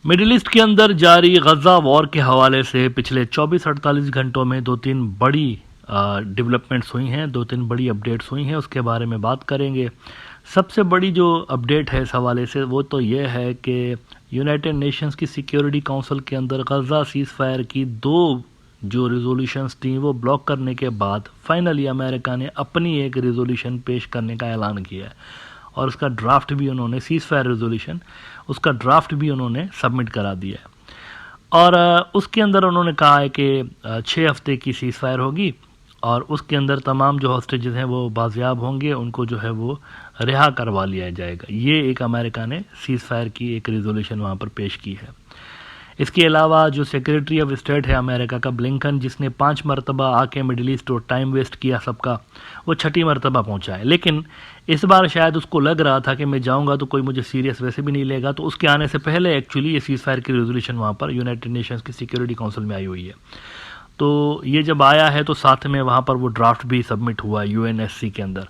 Middle east के अंदर जारी गजा वॉर के हवाले से पिछले 24-48 घंटों में दो तीन बड़ी डेवलपमेंट्स हुई हैं, दो तीन बड़ी अपडेट्स हुई हैं, उसके बारे में बात करेंगे। सबसे बड़ी जो अपडेट है इस हवाले से वो तो ये है कि यूनाइटेड नेशंस की सिक्योरिटी काउंसिल के अंदर गजा सीज़ फायर की दो जो रिजोल्यूशंस थी वो ब्लॉक करने के बाद फाइनली अमेरिका ने अपनी एक रिजोल्यूशन पेश करने का ऐलान किया है और उसका ड्राफ्ट भी उन्होंने सीज़ फायर रिजोल्यूशन उसका ड्राफ्ट भी उन्होंने सबमिट करा दिया है। और उसके अंदर उन्होंने कहा है कि 6 हफ्ते की सीज़ फायर होगी और उसके अंदर तमाम जो हॉस्टेजेस हैं वो बाजियाब होंगे, उनको जो है वो रिहा करवा लिया जाएगा। ये एक अमेरिका ने सीज़ फायर की एक रिजोल्यूशन वहाँ पर पेश की है। इसके अलावा जो सेक्रेटरी ऑफ स्टेट है अमेरिका का ब्लिंकन, जिसने 5 मरतबा आके मिडिल ईस्ट और टाइम वेस्ट किया सबका, वो 6ठी मरतबा पहुंचा है। लेकिन इस बार शायद उसको लग रहा था कि मैं जाऊंगा तो कोई मुझे सीरियस वैसे भी नहीं लेगा, तो उसके आने से पहले एक्चुअली ये सीज़ फायर की रेजोल्यूशन वहाँ पर यूनाइटेड नेशंस की सिक्योरिटी काउंसिल में आई हुई है। तो ये जब आया है तो साथ में वहाँ पर वो ड्राफ्ट भी सबमिट हुआ है यूएनएससी के अंदर।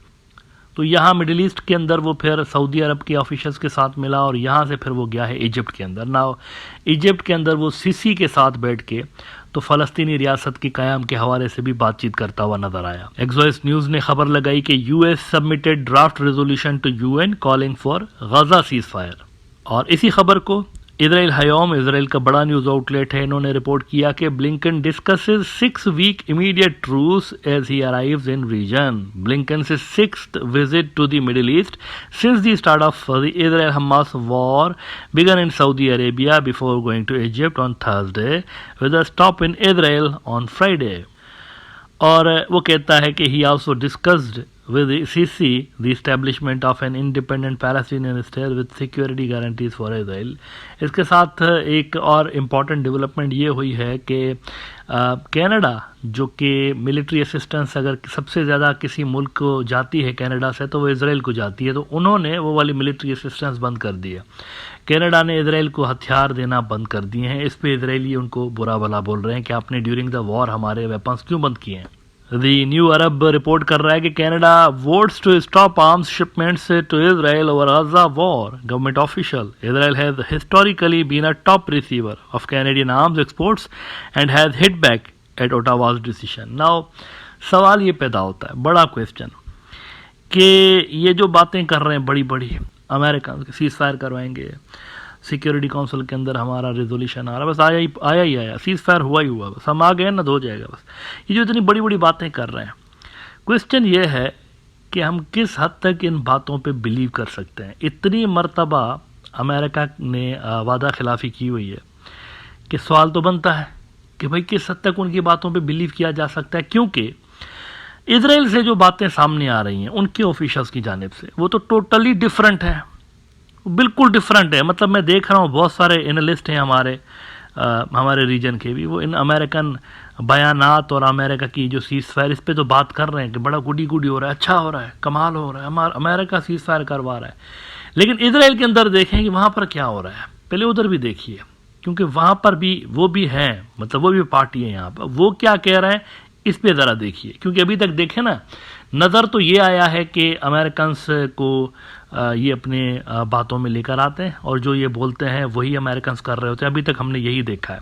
तो यहाँ मिडिल ईस्ट के अंदर वो फिर सऊदी अरब के ऑफिशल्स के साथ मिला और यहाँ से फिर वो गया है इजिप्ट के अंदर। ना इजिप्ट के अंदर वो सीसी के साथ बैठ के तो फ़लस्तीनी रियासत की क़याम के हवाले से भी बातचीत करता हुआ नजर आया। एक्सोएस न्यूज़ ने खबर लगाई कि US submitted draft resolution to UN calling for Gaza ceasefire. और इसी खबर को इजराइल हयोम, इजराइल का बड़ा न्यूज़ आउटलेट है, इन्होंने रिपोर्ट किया कि Blinken discusses 6 week immediate truce as he arrives in region. Blinken से 6th visit to the Middle East since the start of the Israel-Hamas war began in Saudi Arabia before going to Egypt on Thursday with a stop in Israel on Friday. और वो कहता है कि he also discussed with the Sisi the establishment of an independent Palestinian state with security guarantees for Israel. इसके साथ एक और important development ये हुई है कि कनाडा जो कि मिलिट्री असिस्टेंस अगर सबसे ज़्यादा किसी मुल्क को जाती है कनाडा से तो वो इसराइल को जाती है, तो उन्होंने वो वाली मिलिट्री असिस्टेंस बंद कर दी है। कनाडा ने इसराइल को हथियार देना बंद कर दिए हैं। इस पे इसराइली उनको बुरा भला बोल रहे हैं कि आपने ड्यूरिंग द वॉर हमारे वेपन्स क्यों बंद किए हैं। The New Arab रिपोर्ट कर रहा है कि Canada votes to stop arms shipments to Israel over Gaza war. Government official, Israel has historically been a top receiver of Canadian arms exports and has hit back at Ottawa's decision. Now सवाल ये पैदा होता है, बड़ा question, कि ये जो बातें कर रहे हैं बड़ी बड़ी अमेरिका सीज़ फायर करवाएंगे, सिक्योरिटी काउंसिल के अंदर हमारा रेजोल्यूशन आ रहा है, बस आया सीज़ फायर हुआ ही हुआ, बस हम आ गए ना तो हो जाएगा बस। ये जो इतनी बड़ी बड़ी बातें कर रहे हैं, क्वेश्चन ये है कि हम किस हद तक इन बातों पे बिलीव कर सकते हैं। इतनी मर्तबा अमेरिका ने वादा खिलाफी की हुई है कि सवाल तो बनता है कि भाई किस हद तक उनकी बातों पे बिलीव किया जा सकता है, क्योंकि इसराइल से जो बातें सामने आ रही हैं उनके ऑफिशल्स की जानिब से वो तो टोटली डिफरेंट है, बिल्कुल डिफरेंट है। मतलब मैं देख रहा हूँ बहुत सारे एनालिस्ट हैं हमारे रीजन के भी, वो इन अमेरिकन बयानात और अमेरिका की जो सीज़ फायर इस पे तो बात कर रहे हैं कि बड़ा गुडी गुडी हो रहा है, अच्छा हो रहा है, कमाल हो रहा है, अमेरिका सीज़ फायर करवा रहा है। लेकिन इसराइल के अंदर देखें कि वहाँ पर क्या हो रहा है, पहले उधर भी देखिए, क्योंकि वहाँ पर भी वो भी हैं, मतलब वो भी पार्टी है यहाँ पर, वो क्या कह रहे हैं इस पे ज़रा देखिए। क्योंकि अभी तक देखें ना, नज़र तो ये आया है कि अमेरिकन्स को ये अपने बातों में लेकर आते हैं और जो ये बोलते हैं वही अमेरिकन्स कर रहे होते हैं, अभी तक हमने यही देखा है।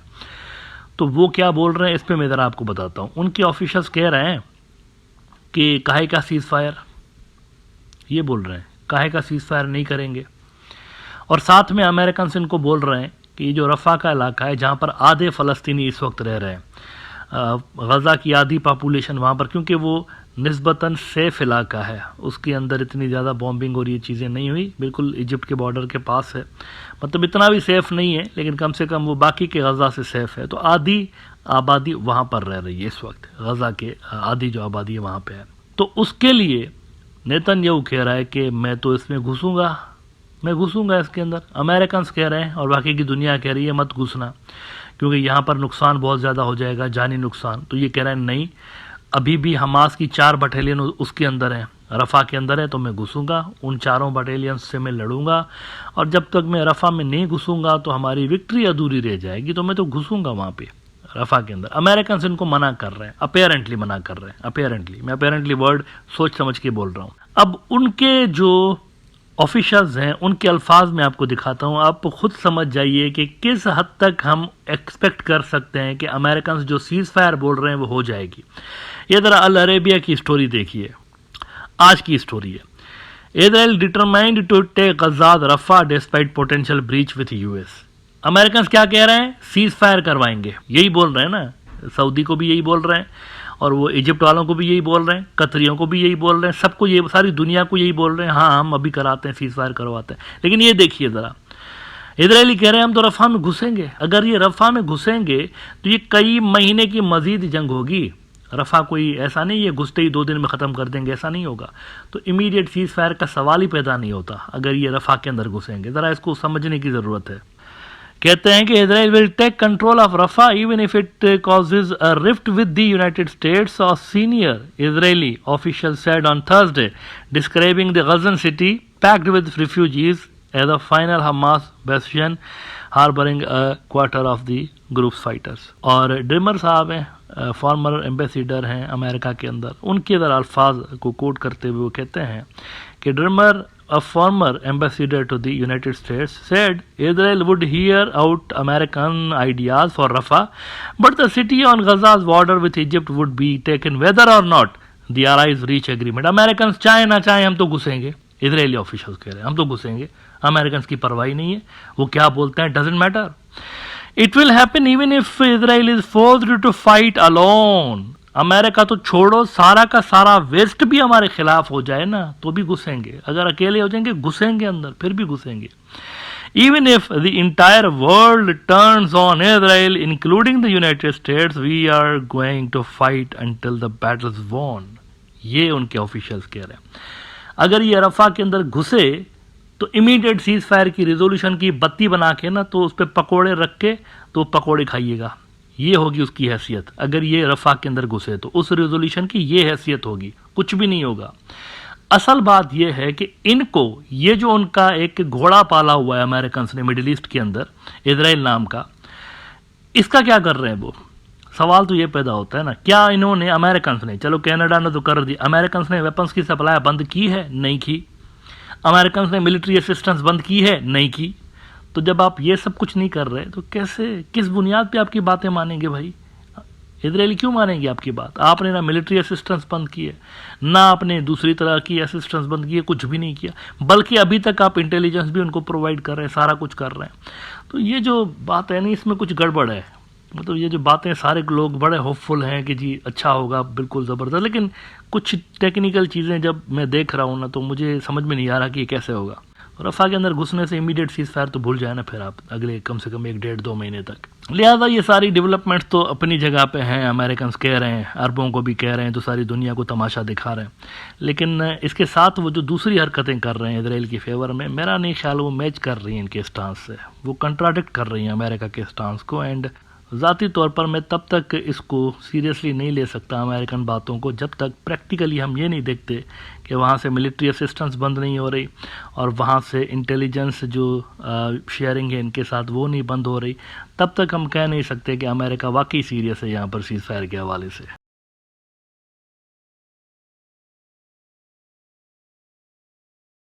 तो वो क्या बोल रहे हैं इस पे मैं ज़रा आपको बताता हूँ। उनके ऑफिशल्स कह रहे हैं कि काहे का सीज़ फायर, ये बोल रहे हैं काहे का सीज़ फायर नहीं करेंगे। और साथ में अमेरिकन्स इनको बोल रहे हैं कि जो रफ़ा का इलाका है जहाँ पर आधे फ़लस्तीनी इस वक्त रह रहे हैं, गज़ा की आधी पॉपुलेशन वहाँ पर, क्योंकि वो निस्बतन सेफ़ इलाका है, उसके अंदर इतनी ज़्यादा बॉम्बिंग और ये चीज़ें नहीं हुई, बिल्कुल इजिप्ट के बॉर्डर के पास है, मतलब इतना भी सेफ़ नहीं है लेकिन कम से कम वो बाकी के गज़ा से सेफ़ है। तो आधी आबादी वहाँ पर रह रही है इस वक्त, गज़ा के आधी जो आबादी है वहाँ पर है। तो उसके लिए नेतन्याहू कह रहा है कि मैं तो इसमें मैं घुसूँगा इसके अंदर। अमेरिकन्स कह रहे हैं और बाकी की दुनिया कह रही है मत घुसना, क्योंकि यहाँ पर नुकसान बहुत ज़्यादा हो जाएगा, जानी नुकसान। तो ये कह रहा है नहीं, अभी भी हमास की 4 बटालियन उसके अंदर है, रफ़ा के अंदर है, तो मैं घुसूँगा, उन 4 बटालियन से मैं लड़ूंगा, और जब तक मैं रफ़ा में नहीं घुसूँगा तो हमारी विक्ट्री अधूरी रह जाएगी, तो मैं तो घुसूँगा वहाँ पे रफ़ा के अंदर। अमेरिकन इनको मना कर रहे हैं, अपेरेंटली मना कर रहे हैं, अपेरेंटली, मैं अपेरेंटली वर्ड सोच समझ के बोल रहा हूँ। अब उनके जो ऑफिशियल्स हैं उनके अल्फाज में आपको दिखाता हूं, आप खुद समझ जाइए कि किस हद तक हम एक्सपेक्ट कर सकते हैं कि अमेरिकन जो सीज फायर बोल रहे हैं वो हो जाएगी। ये ज़रा अल अरेबिया की स्टोरी देखिए, आज की स्टोरी है। इजराइल डिटरमाइंड टू टेक आजाद Rafah despite potential breach with US. American क्या कह रहे हैं? सीज फायर करवाएंगे, यही बोल रहे हैं ना, सऊदी को भी यही बोल रहे हैं और वो इजिप्ट वालों को भी यही बोल रहे हैं, कतरियों को भी यही बोल रहे हैं, सबको ये, सारी दुनिया को यही बोल रहे हैं, हाँ हम अभी कराते हैं, सीज फायर करवाते हैं। लेकिन ये देखिए ज़रा, इजरायली कह रहे हैं हम तो रफ़ा में घुसेंगे। अगर ये रफ़ा में घुसेंगे तो ये कई महीने की मजीद जंग होगी। रफ़ा कोई ऐसा नहीं है घुसते ही 2 दिन में ख़त्म कर देंगे, ऐसा नहीं होगा। तो इमीडिएट सीज फायर का सवाल ही पैदा नहीं होता अगर ये रफ़ा के अंदर घुसेंगे। ज़रा इसको समझने की ज़रूरत है। कहते हैं कि Israel will take control of Rafah even if it causes a rift with the United States. और senior Israeli official said on Thursday describing the Gazan city packed with refugees as a final Hamas bastion harbouring a quarter of the group's fighters. और Dermer साहब हैं, farmer ambassador हैं America के अंदर, उनके ज़रा अल्फाज को कोट करते हुए वो कहते हैं कि dreamer, a former ambassador to the United States, said Israel would hear out American ideas for Rafah, but the city on Gaza's border with Egypt would be taken whether or not the allies reach agreement. Americans चाहे ना चाहे हम तो घुसेंगे, Israeli officials कह रहे हैं हम तो घुसेंगे, अमेरिकन की परवाही नहीं है, वो क्या बोलते हैं doesn't matter. It will happen even if Israel is forced to fight alone. America तो छोड़ो, सारा का सारा वेस्ट भी हमारे खिलाफ हो जाए ना तो भी घुसेंगे, अगर अकेले हो जाएंगे घुसेंगे अंदर, फिर भी घुसेंगे। Even if the entire world turns on Israel including the United States we are going to fight until the battle is won. ये उनके ऑफिशियल्स कह रहे हैं। अगर ये रफा के अंदर घुसे तो इमीडिएट सीज फायर की रिजोल्यूशन की बत्ती बना के ना तो उस पर पकौड़े रख के तो पकौड़े खाइएगा, ये होगी उसकी हैसियत। अगर ये रफा के अंदर घुसे तो उस रेजोल्यूशन की ये हैसियत होगी, कुछ भी नहीं होगा। असल बात यह है कि इनको ये जो उनका एक घोड़ा पाला हुआ है अमेरिकन ने मिडिल ईस्ट के अंदर, इजराइल नाम का, इसका क्या कर रहे हैं वो? सवाल तो ये पैदा होता है ना, क्या इन्होंने अमेरिकन ने, चलो कनाडा ने तो कर दी, अमेरिकन ने वेपन्स की सप्लाई बंद की है? नहीं की। अमेरिकन ने मिलिट्री असिस्टेंस बंद की है? नहीं की। तो जब आप ये सब कुछ नहीं कर रहे तो कैसे, किस बुनियाद पे आपकी बातें मानेंगे भाई? इजरायली क्यों मानेंगे आपकी बात? आपने ना मिलिट्री असिस्टेंस बंद की है, ना आपने दूसरी तरह की असिस्टेंस बंद की है, कुछ भी नहीं किया, बल्कि अभी तक आप इंटेलिजेंस भी उनको प्रोवाइड कर रहे हैं, सारा कुछ कर रहे हैं। तो ये जो बात है नहीं, इसमें कुछ गड़बड़ है। मतलब ये जो बातें, सारे लोग बड़े होपफुल हैं कि जी अच्छा होगा, बिल्कुल ज़बरदस्त, लेकिन कुछ टेक्निकल चीज़ें जब मैं देख रहा हूँ ना तो मुझे समझ में नहीं आ रहा कि ये कैसे होगा। रफा के अंदर घुसने से इमीडिएट सीज फायर तो भूल जाए ना फिर आप, अगले कम से कम 1 डेढ़ 2 महीने तक। लिहाजा ये सारी डेवलपमेंट्स तो अपनी जगह पे हैं, अमेरिकन कह रहे हैं, अरबों को भी कह रहे हैं, तो सारी दुनिया को तमाशा दिखा रहे हैं। लेकिन इसके साथ वो जो दूसरी हरकतें कर रहे हैं इजराइल की फेवर में, मेरा नहीं ख्याल वो मैच कर रही हैं इनके स्टांस से, वो कंट्राडिक्ट कर रही हैं अमेरिका के स्टांस को। एंड ज़ाती तौर पर मैं तब तक इसको सीरियसली नहीं ले सकता अमेरिकन बातों को जब तक प्रैक्टिकली हम ये नहीं देखते कि वहाँ से मिलिट्री असिस्टेंस बंद नहीं हो रही और वहाँ से इंटेलिजेंस जो शेयरिंग है इनके साथ वो नहीं बंद हो रही। तब तक हम कह नहीं सकते कि अमेरिका वाकई सीरियस है यहाँ पर सीज फायर के हवाले से।